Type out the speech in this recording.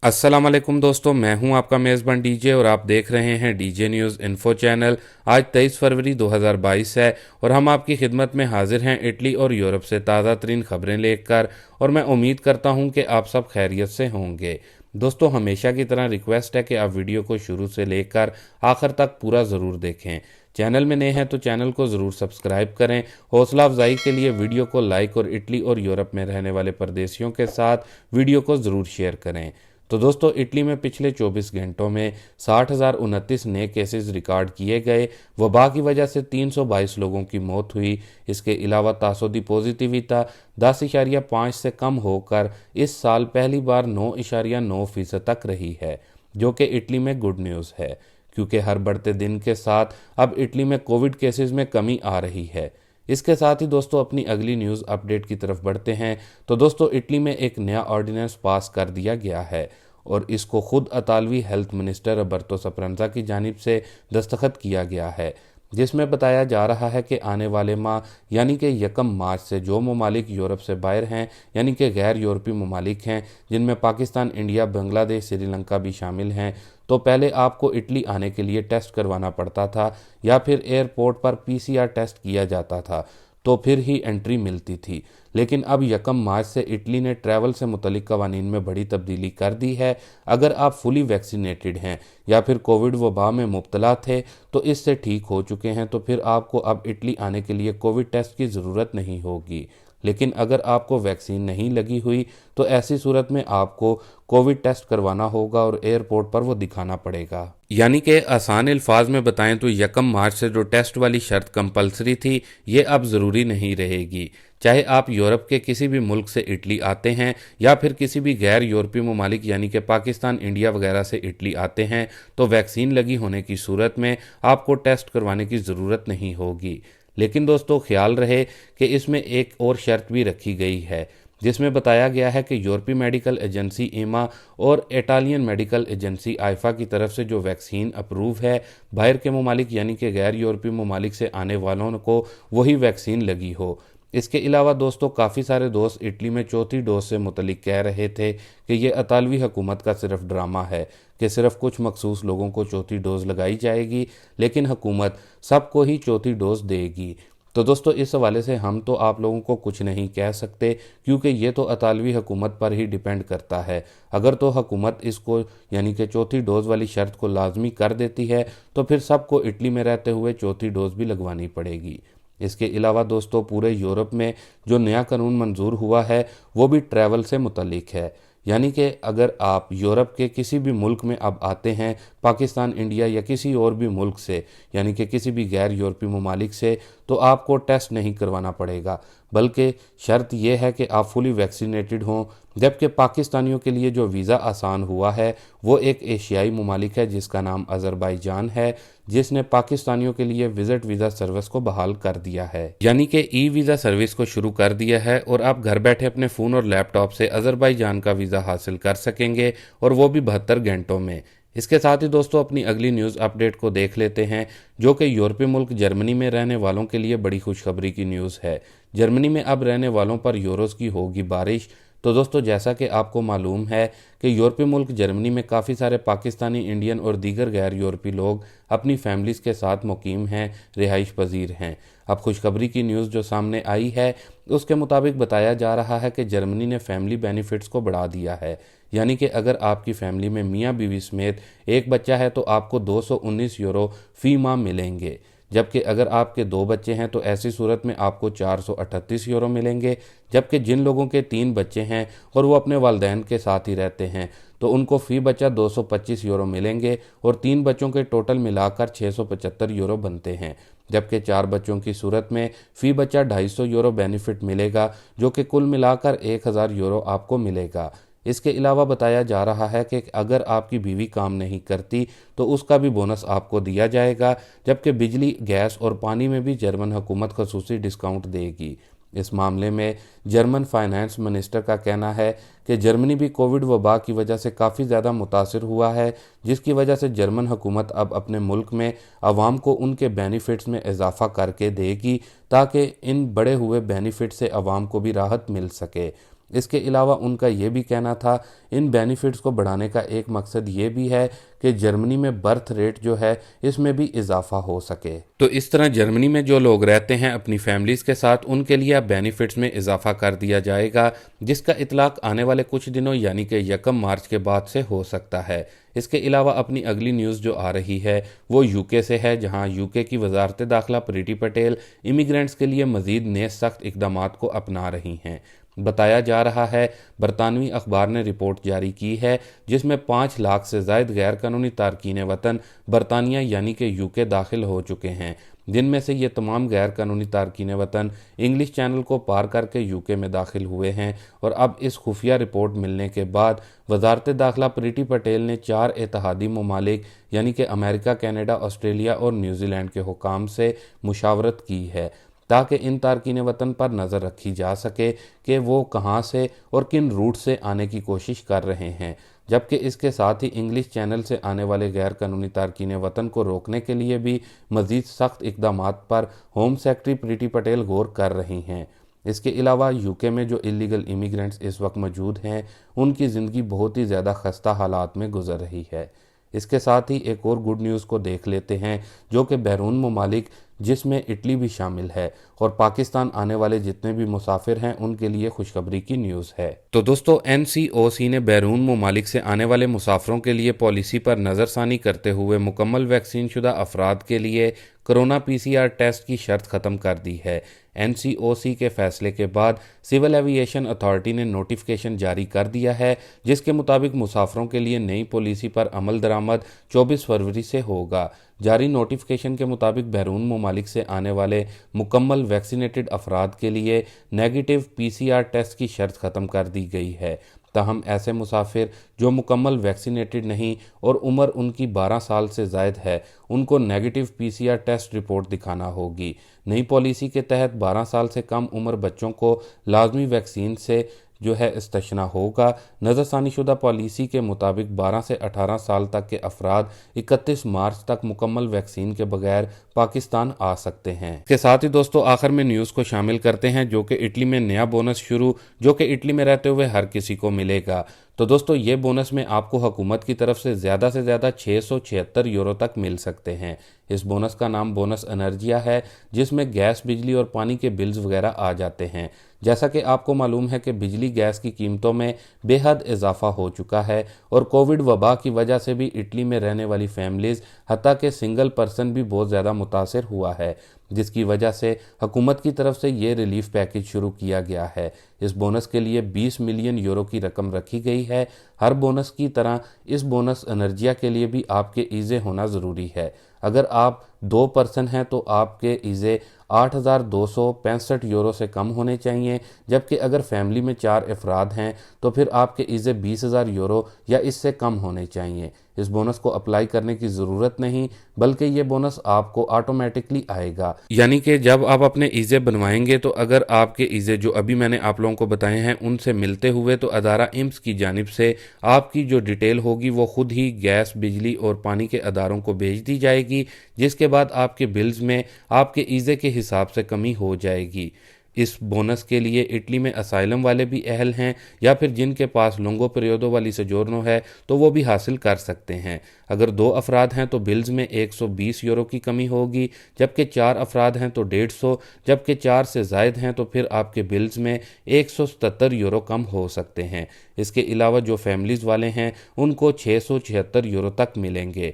अस्सलाम वालेकुम दोस्तों, मैं हूं आपका मेज़बान डीजे और आप देख रहे हैं डीजे न्यूज़ इन्फो चैनल। आज 23 फरवरी 2022 है और हम आपकी खिदमत में हाजिर हैं इटली और यूरोप से ताज़ा तरीन खबरें लेकर। और मैं उम्मीद करता हूं कि आप सब खैरियत से होंगे। दोस्तों, हमेशा की तरह रिक्वेस्ट है कि आप वीडियो को शुरू से लेकर आखिर तक पूरा ज़रूर देखें। चैनल में नए हैं तो चैनल को ज़रूर सब्सक्राइब करें। हौसला अफजाई के लिए वीडियो को लाइक और इटली और यूरोप में रहने वाले परदेशियों के साथ वीडियो को ज़रूर शेयर करें। तो दोस्तों, इटली में पिछले 24 घंटों में 60,029 नए केसेस रिकॉर्ड किए गए। वबा की वजह से 322 लोगों की मौत हुई। इसके अलावा तासुदी पॉजिटिविटी 10.5 से कम होकर इस साल पहली बार 9.9% तक रही है, जो कि इटली में गुड न्यूज़ है, क्योंकि हर बढ़ते दिन के साथ अब इटली में कोविड केसेस में कमी आ रही है। इसके साथ ही दोस्तों, अपनी अगली न्यूज़ अपडेट की तरफ बढ़ते हैं। तो दोस्तों, इटली में एक नया ऑर्डिनेंस पास कर दिया गया है और इसको खुद अतालवी हेल्थ मिनिस्टर रॉबर्टो स्परांजा की जानिब से दस्तखत किया गया है, जिसमें बताया जा रहा है कि आने वाले माह यानी कि 1 मार्च से जो ममालिक यूरोप से बाहर हैं, यानी कि गैर यूरोपीय ममालिक हैं, जिनमें पाकिस्तान, इंडिया, बांग्लादेश, श्रीलंका भी शामिल हैं, तो पहले आपको इटली आने के लिए टेस्ट करवाना पड़ता था या फिर एयरपोर्ट पर पीसीआर टेस्ट किया जाता था, तो फिर ही एंट्री मिलती थी। लेकिन अब 1 मार्च से इटली ने ट्रैवल से मुतलिक कवानीन में बड़ी तब्दीली कर दी है। अगर आप फुली वैक्सीनेटेड हैं या फिर कोविड वबा में मुब्तला थे तो इससे ठीक हो चुके हैं, तो फिर आपको अब इटली आने के लिए कोविड टेस्ट की ज़रूरत नहीं होगी। लेकिन अगर आपको वैक्सीन नहीं लगी हुई तो ऐसी सूरत में आपको कोविड टेस्ट करवाना होगा और एयरपोर्ट पर वो दिखाना पड़ेगा। यानी कि आसान अल्फाज में बताएं तो 1 मार्च से जो टेस्ट वाली शर्त कंपलसरी थी, ये अब ज़रूरी नहीं रहेगी। चाहे आप यूरोप के किसी भी मुल्क से इटली आते हैं या फिर किसी भी गैर यूरोपीय ममालिक यानी कि पाकिस्तान, इंडिया वगैरह से इटली आते हैं, तो वैक्सीन लगी होने की सूरत में आपको टेस्ट करवाने की ज़रूरत नहीं होगी। लेकिन दोस्तों, ख्याल रहे कि इसमें एक और शर्त भी रखी गई है, जिसमें बताया गया है कि यूरोपीय मेडिकल एजेंसी ईमा और इटालियन मेडिकल एजेंसी आइफा की तरफ से जो वैक्सीन अप्रूव है, बाहर के ममालिक यानी कि गैर यूरोपीय ममालिक से आने वालों को वही वैक्सीन लगी हो। इसके अलावा दोस्तों, काफ़ी सारे दोस्त इटली में चौथी डोज से मुतलिक कह रहे थे कि ये अतालवी हुकूमत का सिर्फ ड्रामा है कि सिर्फ कुछ मखसूस लोगों को चौथी डोज लगाई जाएगी, लेकिन हुकूमत सबको ही चौथी डोज देगी। तो दोस्तों, इस हवाले से हम तो आप लोगों को कुछ नहीं कह सकते, क्योंकि ये तो अतालवी हुकूमत पर ही डिपेंड करता है। अगर तो हुकूमत इसको यानी कि चौथी डोज वाली शर्त को लाजमी कर देती है तो फिर सबको इटली में रहते हुए चौथी डोज भी लगवानी पड़ेगी। इसके अलावा दोस्तों, पूरे यूरोप में जो नया कानून मंजूर हुआ है वो भी ट्रैवल से मुतल्लिक है। यानी कि अगर आप यूरोप के किसी भी मुल्क में अब आते हैं, पाकिस्तान, इंडिया या किसी और भी मुल्क से, यानी कि किसी भी गैर यूरोपीय ममालिक से, तो आपको टेस्ट नहीं करवाना पड़ेगा, बल्कि शर्त यह है कि आप फुली वैक्सीनेटेड हों। जबकि पाकिस्तानियों के लिए जो वीज़ा आसान हुआ है वो एक एशियाई ममालिक है जिसका नाम अज़रबैजान है, जिसने पाकिस्तानियों के लिए विजिट वीज़ा सर्विस को बहाल कर दिया है, यानी कि ई वीज़ा सर्विस को शुरू कर दिया है और आप घर बैठे अपने फ़ोन और लैपटॉप से अज़रबैजान का वीज़ा हासिल कर सकेंगे, और वो भी 72 घंटों में। इसके साथ ही दोस्तों, अपनी अगली न्यूज़ अपडेट को देख लेते हैं, जो कि यूरोपीय मुल्क जर्मनी में रहने वालों के लिए बड़ी खुशखबरी की न्यूज़ है। जर्मनी में अब रहने वालों पर यूरोस की होगी बारिश। तो दोस्तों, जैसा कि आपको मालूम है कि यूरोपीय मुल्क जर्मनी में काफ़ी सारे पाकिस्तानी, इंडियन और दीगर गैर यूरोपीय लोग अपनी फैमिलीज़ के साथ मुकीम हैं, रिहाइश पजीर हैं। अब खुशखबरी की न्यूज़ जो सामने आई है उसके मुताबिक बताया जा रहा है कि जर्मनी ने फैमिली बेनिफिट्स को बढ़ा दिया है। यानी कि अगर आपकी फैमिली में मियाँ बीवी समेत एक बच्चा है तो आपको 219 यूरो फी माह मिलेंगे, जबकि अगर आपके 2 बच्चे हैं तो ऐसी सूरत में आपको 438 यूरो मिलेंगे। जबकि जिन लोगों के 3 बच्चे हैं और वो अपने वालिदैन के साथ ही रहते हैं तो उनको फ़ी बच्चा 225 यूरो मिलेंगे और 3 बच्चों के टोटल मिलाकर 675 यूरो बनते हैं। जबकि 4 बच्चों की सूरत में फ़ी बच्चा 250 यूरो बेनिफिट मिलेगा, जो कि कुल मिलाकर 1000 यूरो आपको मिलेगा। इसके अलावा बताया जा रहा है कि अगर आपकी बीवी काम नहीं करती तो उसका भी बोनस आपको दिया जाएगा, जबकि बिजली, गैस और पानी में भी जर्मन हुकूमत खसूसी डिस्काउंट देगी। इस मामले में जर्मन फाइनेंस मिनिस्टर का कहना है कि जर्मनी भी कोविड वबा की वजह से काफ़ी ज़्यादा मुतासिर हुआ है, जिसकी वजह से जर्मन हुकूमत अब अपने मुल्क में आवाम को उनके बेनिफिट्स में इजाफा करके देगी, ताकि इन बढ़े हुए बेनिफिट से आवाम को भी राहत मिल सके। इसके अलावा उनका ये भी कहना था इन बेनिफिट्स को बढ़ाने का एक मकसद ये भी है कि जर्मनी में बर्थ रेट जो है इसमें भी इजाफा हो सके। तो इस तरह जर्मनी में जो लोग रहते हैं अपनी फैमिलीज के साथ उनके लिए अब बेनिफिट्स में इजाफा कर दिया जाएगा, जिसका इतलाक आने वाले कुछ दिनों यानी कि 1 मार्च के बाद से हो सकता है। इसके अलावा अपनी अगली न्यूज़ जो आ रही है वो यूके से है, जहां यूके की वजारत दाखिला प्रीति पटेल इमिग्रेंट्स के लिए मजीद नए सख्त इकदाम को अपना रही हैं। बताया जा रहा है बरतानवी अखबार ने रिपोर्ट जारी की है जिसमें 5 लाख से जायद गैर कानूनी तारकीन वतन बरतानिया यानी कि यूके दाखिल हो चुके हैं, जिनमें से ये तमाम गैर कानूनी तारकीन वतन इंग्लिश चैनल को पार करके यूके में दाखिल हुए हैं। और अब इस खुफिया रिपोर्ट मिलने के बाद वजारत दाखिला प्रीति पटेल ने 4 इत्तेहादी ममालिक यानी कि अमेरिका, कनाडा, ऑस्ट्रेलिया और न्यूजीलैंड के हुकाम से मुशावरत की है ताकि इन तारकीन वतन पर नज़र रखी जा सके कि वो कहाँ से और किन रूट से आने की कोशिश कर रहे हैं। जबकि इसके साथ ही इंग्लिश चैनल से आने वाले गैर कानूनी तारकीन वतन को रोकने के लिए भी मज़ीद सख्त इकदाम पर होम सेक्रेटरी प्रीति पटेल गौर कर रही हैं। इसके अलावा यूके में जो इलीगल इमिग्रेंट्स इस वक्त मौजूद हैं उनकी ज़िंदगी बहुत ही ज़्यादा खस्ता हालात में गुजर रही है। इसके साथ ही एक और गुड न्यूज़ को देख लेते हैं जो कि बैरून ममालिक जिसमें इटली भी शामिल है और पाकिस्तान आने वाले जितने भी मुसाफिर हैं उनके लिए खुशखबरी की न्यूज़ है। तो दोस्तों NCOC ने बैरून ममालिक से आने वाले मुसाफिरों के लिए पॉलिसी पर नज़रसानी करते हुए मुकम्मल वैक्सीन शुदा अफराद के लिए कोरोना PCR टेस्ट की शर्त ख़त्म कर दी है। NCOC के फैसले के बाद सिविल एविएशन अथॉरिटी ने नोटिफिकेशन जारी कर दिया है जिसके मुताबिक मुसाफिरों के लिए नई पॉलिसी पर अमल दरामद 24 फरवरी से होगा। जारी नोटिफिकेशन के मुताबिक बैरून ममालिक से आने वाले मुकम्मल वैक्सीनेटेड अफराद के लिए नेगेटिव PCR टेस्ट की शर्त ख़त्म कर दी गई है। ताहम ऐसे मुसाफिर जो मुकम्मल वैक्सीनेटेड नहीं और उम्र उनकी 12 साल से ज़ायद है उनको नेगेटिव PCR टेस्ट रिपोर्ट दिखाना होगी। नई पॉलिसी के तहत 12 साल से कम उम्र बच्चों को लाजमी वैक्सीन से जो है इस्तशना होगा। नज़रसानी शुदा पॉलिसी के मुताबिक 12 से 18 साल तक के अफराद 31 मार्च तक मुकम्मल वैक्सीन के बगैर पाकिस्तान आ सकते हैं। इसके साथ ही दोस्तों आखिर में न्यूज़ को शामिल करते हैं जो कि इटली में नया बोनस शुरू जो कि इटली में रहते हुए हर किसी को मिलेगा। तो दोस्तों ये बोनस में आपको हुकूमत की तरफ से ज़्यादा 676 यूरो तक मिल सकते हैं। इस बोनस का नाम बोनस एनर्जिया है जिसमें गैस, बिजली और पानी के बिल्स वगैरह आ जाते हैं। जैसा कि आपको मालूम है कि बिजली गैस की कीमतों में बेहद इजाफा हो चुका है और कोविड वबा की वजह से भी इटली में रहने वाली फैमिलीज़ हत्ता के सिंगल पर्सन भी बहुत ज़्यादा मुतासर हुआ है, जिसकी वजह से हुकूमत की तरफ से ये रिलीफ पैकेज शुरू किया गया है। इस बोनस के लिए 20 मिलियन यूरो की रकम रखी गई है। हर बोनस की तरह इस बोनस एनर्जिया के लिए भी आपके ईज़े होना ज़रूरी है। अगर आप 2 पर्सन हैं तो आपके ईज़े 8,265 यूरो से कम होने चाहिए, जबकि अगर फैमिली में 4 अफराद हैं तो फिर आपके ईज़े 20,000 यूरो या इससे कम होने चाहिए। इस बोनस को अप्लाई करने की ज़रूरत नहीं बल्कि ये बोनस आपको ऑटोमेटिकली आएगा, यानी कि जब आप अपने ईज़े बनवाएंगे तो अगर आपके ईज़े जो अभी मैंने आप लोगों को बताए हैं उनसे मिलते हुए तो अदारा इम्स की जानिब से आपकी जो डिटेल होगी वो खुद ही गैस, बिजली और पानी के अदारों को भेज दी जाएगी, जिसके बाद आपके बिल्स में आपके ईज़े के हिसाब से कमी हो जाएगी। इस बोनस के लिए इटली में असाइलम वाले भी अहल हैं या फिर जिनके पास लुंगो पीरियोडो वाली सजोर्नो है तो वो भी हासिल कर सकते हैं। अगर 2 अफराद हैं तो बिल्स में 120 यूरो की कमी होगी, जबकि 4 अफराद हैं तो 150, जबकि 4 से ज़ायद हैं तो फिर आपके बिल्स में 177 यूरो कम हो सकते हैं। इसके अलावा जो फैमिलीज़ वाले हैं उनको 676 यूरो तक मिलेंगे।